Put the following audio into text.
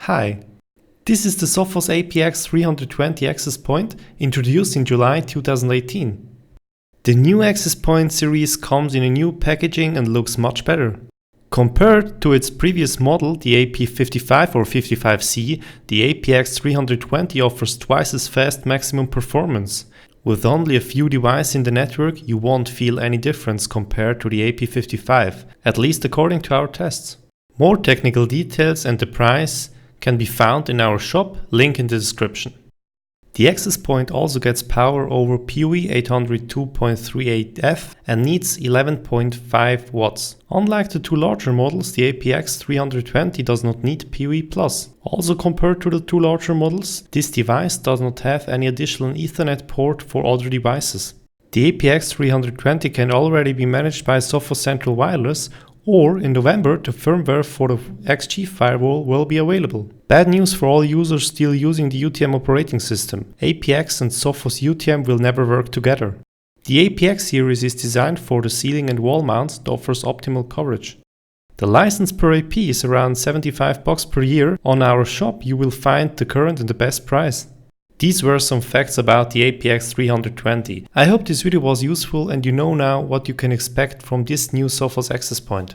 Hi, this is the Sophos APX 320 access point introduced in July 2018. The new access point series comes in a new packaging and looks much better. Compared to its previous model, the AP55 or 55C, the APX 320 offers twice as fast maximum performance. With only a few devices in the network, you won't feel any difference compared to the AP55, at least according to our tests. More technical details and the price can be found in our shop, link in the description. The access point also gets power over PoE 802.38F and needs 11.5 watts. Unlike the two larger models, the APX 320 does not need PoE+. Also compared to the two larger models, this device does not have any additional Ethernet port for other devices. The APX 320 can already be managed by Sophos Central Wireless, or in November the firmware for the XG Firewall will be available. Bad news for all users still using the UTM operating system. APX and Sophos UTM will never work together. The APX series is designed for the ceiling and wall mounts that offers optimal coverage. The license per AP is around $75 per year. On our shop you will find the current and the best price. These were some facts about the APX 320. I hope this video was useful and you know now what you can expect from this new Sophos access point.